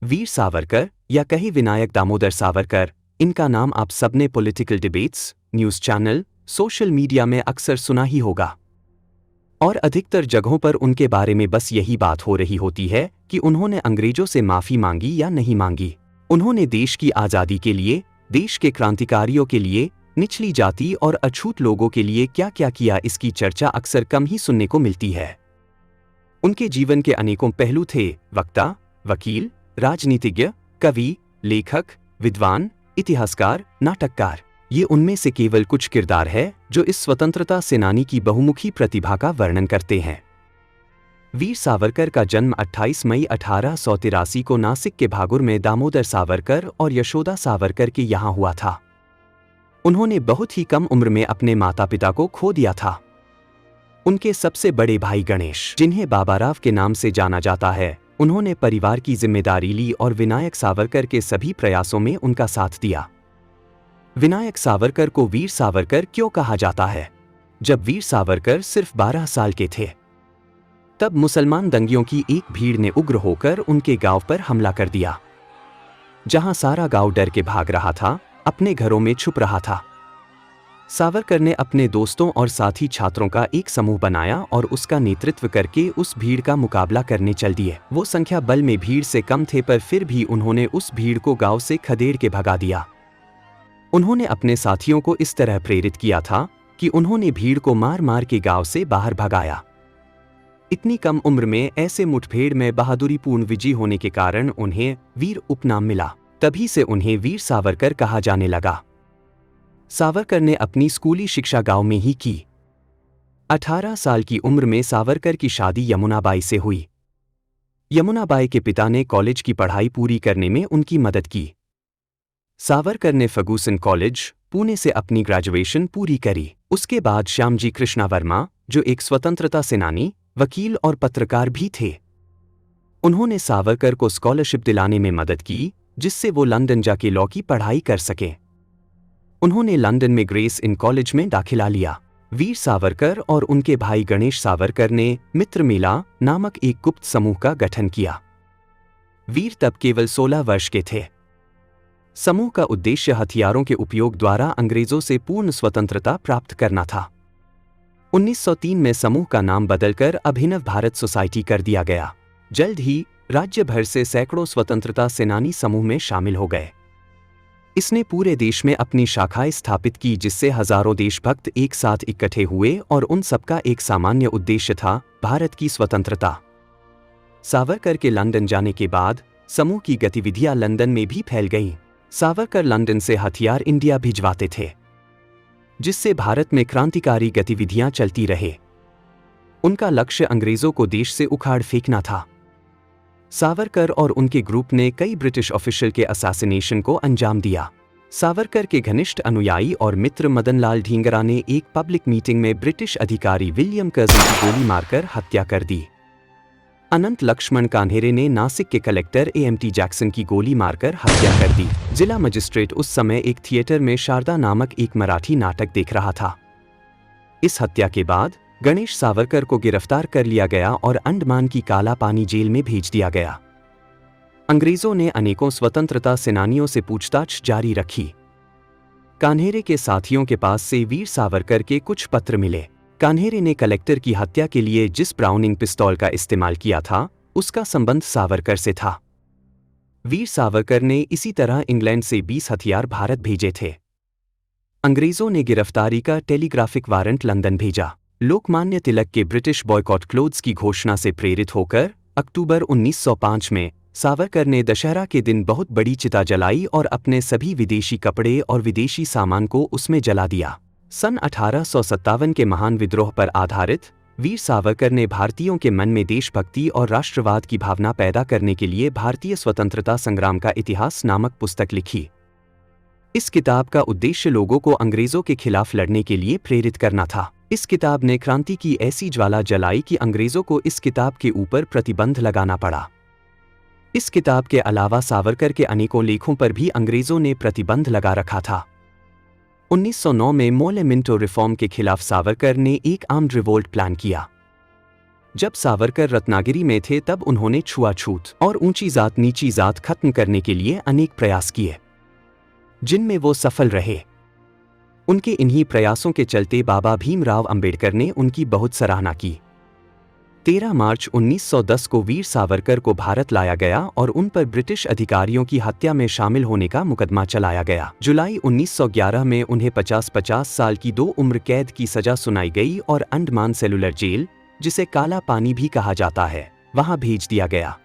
वीर सावरकर या कहीं विनायक दामोदर सावरकर, इनका नाम आप सबने political debates, news channel, social media में अक्सर सुना ही होगा। और अधिकतर जगहों पर उनके बारे में बस यही बात हो रही होती है कि उन्होंने अंग्रेजों से माफ़ी मांगी या नहीं मांगी। उन्होंने देश की आज़ादी के लिए, देश के क्रांतिकारियों के लिए, निचली जाति और अछूत लोगों के लिए क्या क्या किया, इसकी चर्चा अक्सर कम ही सुनने को मिलती है। उनके जीवन के अनेकों पहलू थे: वक्ता, वकील, राजनीतिज्ञ, कवि, लेखक, विद्वान, इतिहासकार, नाटककार। ये उनमें से केवल कुछ किरदार है जो इस स्वतंत्रता सेनानी की बहुमुखी प्रतिभा का वर्णन करते हैं। वीर सावरकर का जन्म 28 मई 1883 को नासिक के भागुर में दामोदर सावरकर और यशोदा सावरकर के यहाँ हुआ था। उन्होंने बहुत ही कम उम्र में अपने माता पिता को खो दिया था। उनके सबसे बड़े भाई गणेश, जिन्हें बाबाराव के नाम से जाना जाता है, उन्होंने परिवार की जिम्मेदारी ली और विनायक सावरकर के सभी प्रयासों में उनका साथ दिया। विनायक सावरकर को वीर सावरकर क्यों कहा जाता है? जब वीर सावरकर सिर्फ 12 साल के थे, तब मुसलमान दंगियों की एक भीड़ ने उग्र होकर उनके गांव पर हमला कर दिया। जहां सारा गांव डर के भाग रहा था, अपने घरों में छुप रहा था। सावरकर ने अपने दोस्तों और साथी छात्रों का एक समूह बनाया और उसका नेतृत्व करके उस भीड़ का मुकाबला करने चल दिए। वो संख्या बल में भीड़ से कम थे, पर फिर भी उन्होंने उस भीड़ को गांव से खदेड़ के भगा दिया। उन्होंने अपने साथियों को इस तरह प्रेरित किया था कि उन्होंने भीड़ को मार मार के गांव से बाहर भगाया। इतनी कम उम्र में ऐसे मुठभेड़ में बहादुरीपूर्ण विजयी होने के कारण उन्हें वीर उपनाम मिला। तभी से उन्हें वीर सावरकर कहा जाने लगा। सावरकर ने अपनी स्कूली शिक्षा गांव में ही की। 18 साल की उम्र में सावरकर की शादी यमुनाबाई से हुई। यमुनाबाई के पिता ने कॉलेज की पढ़ाई पूरी करने में उनकी मदद की। सावरकर ने फर्गुसन कॉलेज, पुणे से अपनी ग्रेजुएशन पूरी करी। उसके बाद श्यामजी कृष्णा वर्मा, जो एक स्वतंत्रता सेनानी, वकील और पत्रकार भी थे, उन्होंने सावरकर को स्कॉलरशिप दिलाने में मदद की, जिससे वो लंदन जाके लॉ की पढ़ाई कर सके। उन्होंने लंदन में ग्रेस इन कॉलेज में दाखिला लिया। वीर सावरकर और उनके भाई गणेश सावरकर ने मित्र मेला नामक एक गुप्त समूह का गठन किया। वीर तब केवल 16 वर्ष के थे। समूह का उद्देश्य हथियारों के उपयोग द्वारा अंग्रेजों से पूर्ण स्वतंत्रता प्राप्त करना था। 1903 में समूह का नाम बदलकर अभिनव भारत सोसाइटी कर दिया गया। जल्द ही राज्य भर से सैकड़ों स्वतंत्रता सेनानी समूह में शामिल हो गए। इसने पूरे देश में अपनी शाखाएं स्थापित की, जिससे हजारों देशभक्त एक साथ इकट्ठे हुए और उन सबका एक सामान्य उद्देश्य था: भारत की स्वतंत्रता। सावरकर के लंदन जाने के बाद समूह की गतिविधियां लंदन में भी फैल गईं। सावरकर लंदन से हथियार इंडिया भिजवाते थे, जिससे भारत में क्रांतिकारी गतिविधियां चलती रहे। उनका लक्ष्य अंग्रेजों को देश से उखाड़ फेंकना था। सावरकर और उनके ग्रुप ने कई ब्रिटिश ऑफिशियल के असैसिनेशन को अंजाम दिया। सावरकर के घनिष्ठ अनुयायी और मित्र मदनलाल ढींगरा ने एक पब्लिक मीटिंग में ब्रिटिश अधिकारी विलियम कर्जन की गोली मारकर हत्या कर दी। अनंत लक्ष्मण कान्हेरे ने नासिक के कलेक्टर AMT जैक्सन की गोली मारकर हत्या कर दी। जिला मजिस्ट्रेट उस समय एक थिएटर में शारदा नामक एक मराठी नाटक देख रहा था। इस हत्या के बाद गणेश सावरकर को गिरफ्तार कर लिया गया और अंडमान की काला पानी जेल में भेज दिया गया। अंग्रेजों ने अनेकों स्वतंत्रता सेनानियों से पूछताछ जारी रखी। कान्हेरे के साथियों के पास से वीर सावरकर के कुछ पत्र मिले। कान्हेरे ने कलेक्टर की हत्या के लिए जिस ब्राउनिंग पिस्तौल का इस्तेमाल किया था, उसका संबंध सावरकर से था। वीर सावरकर ने इसी तरह इंग्लैंड से 20 हथियार भारत भेजे थे। अंग्रेजों ने गिरफ्तारी का टेलीग्राफिक वारंट लंदन भेजा। लोकमान्य तिलक के ब्रिटिश बॉयकॉट क्लोथ्स की घोषणा से प्रेरित होकर अक्टूबर 1905 में सावरकर ने दशहरा के दिन बहुत बड़ी चिता जलाई और अपने सभी विदेशी कपड़े और विदेशी सामान को उसमें जला दिया। सन 1857 के महान विद्रोह पर आधारित वीर सावरकर ने भारतीयों के मन में देशभक्ति और राष्ट्रवाद की भावना पैदा करने के लिए भारतीय स्वतंत्रता संग्राम का इतिहास नामक पुस्तक लिखी। इस किताब का उद्देश्य लोगों को अंग्रेजों के खिलाफ लड़ने के लिए प्रेरित करना था। इस किताब ने क्रांति की ऐसी ज्वाला जलाई कि अंग्रेजों को इस किताब के ऊपर प्रतिबंध लगाना पड़ा। इस किताब के अलावा सावरकर के अनेकों लेखों पर भी अंग्रेजों ने प्रतिबंध लगा रखा था। 1909 में मोले मिंटो रिफॉर्म के खिलाफ सावरकर ने एक आर्म्ड रिवोल्ट प्लान किया। जब सावरकर रत्नागिरी में थे तब उन्होंने छुआछूत और ऊंची जात नीची जात खत्म करने के लिए अनेक प्रयास किए, जिनमें वो सफल रहे। उनके इन्हीं प्रयासों के चलते बाबा भीमराव अंबेडकर ने उनकी बहुत सराहना की। 13 मार्च 1910 को वीर सावरकर को भारत लाया गया और उन पर ब्रिटिश अधिकारियों की हत्या में शामिल होने का मुकदमा चलाया गया। जुलाई 1911 में उन्हें 50 साल की 2 उम्र कैद की सजा सुनाई गई और अंडमान सेलुलर जेल, जिसे काला पानी भी कहा जाता है, वहां भेज दिया गया।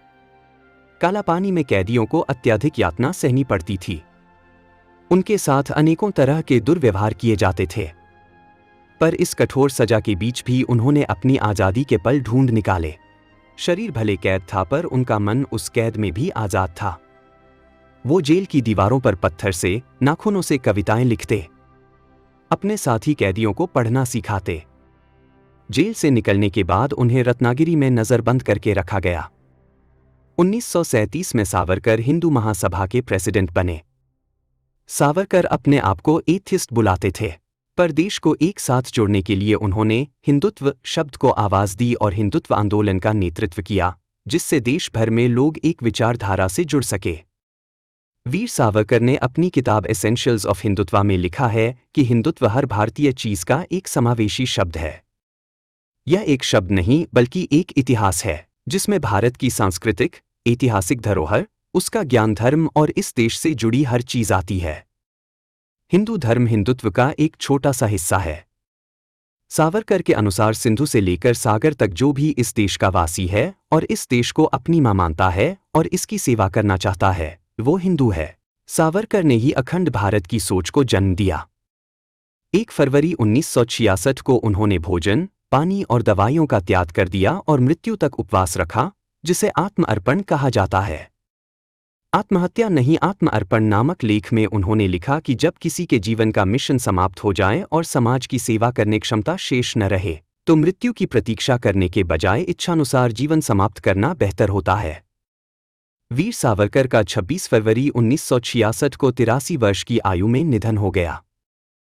काला पानी में कैदियों को अत्यधिक यातना सहनी पड़ती थी। उनके साथ अनेकों तरह के दुर्व्यवहार किए जाते थे, पर इस कठोर सजा के बीच भी उन्होंने अपनी आज़ादी के पल ढूंढ निकाले। शरीर भले कैद था पर उनका मन उस कैद में भी आज़ाद था। वो जेल की दीवारों पर पत्थर से, नाखूनों से कविताएं लिखते, अपने साथी कैदियों को पढ़ना सिखाते। जेल से निकलने के बाद उन्हें रत्नागिरी में नज़रबंद करके रखा गया। 1937 में सावरकर हिंदू महासभा के प्रेसिडेंट बने। सावरकर अपने आप को एथिस्ट बुलाते थे, पर देश को एक साथ जोड़ने के लिए उन्होंने हिंदुत्व शब्द को आवाज दी और हिंदुत्व आंदोलन का नेतृत्व किया, जिससे देश भर में लोग एक विचारधारा से जुड़ सके। वीर सावरकर ने अपनी किताब एसेंशियल्स ऑफ हिंदुत्व में लिखा है कि हिंदुत्व हर भारतीय चीज का एक समावेशी शब्द है। यह एक शब्द नहीं बल्कि एक इतिहास है, जिसमें भारत की सांस्कृतिक, ऐतिहासिक धरोहर, उसका ज्ञान, धर्म और इस देश से जुड़ी हर चीज आती है। हिंदू धर्म हिंदुत्व का एक छोटा सा हिस्सा है। सावरकर के अनुसार सिंधु से लेकर सागर तक जो भी इस देश का वासी है और इस देश को अपनी मां मानता है और इसकी सेवा करना चाहता है, वो हिंदू है। सावरकर ने ही अखंड भारत की सोच को जन्म दिया। 1 फरवरी 1966 को उन्होंने भोजन, पानी और दवाइयों का त्याग कर दिया और मृत्यु तक उपवास रखा, जिसे आत्मअर्पण कहा जाता है। आत्महत्या नहीं, आत्मअर्पण नामक लेख में उन्होंने लिखा कि जब किसी के जीवन का मिशन समाप्त हो जाए और समाज की सेवा करने की क्षमता शेष न रहे, तो मृत्यु की प्रतीक्षा करने के बजाय इच्छानुसार जीवन समाप्त करना बेहतर होता है। वीर सावरकर का 26 फरवरी 1966 को 83 वर्ष की आयु में निधन हो गया।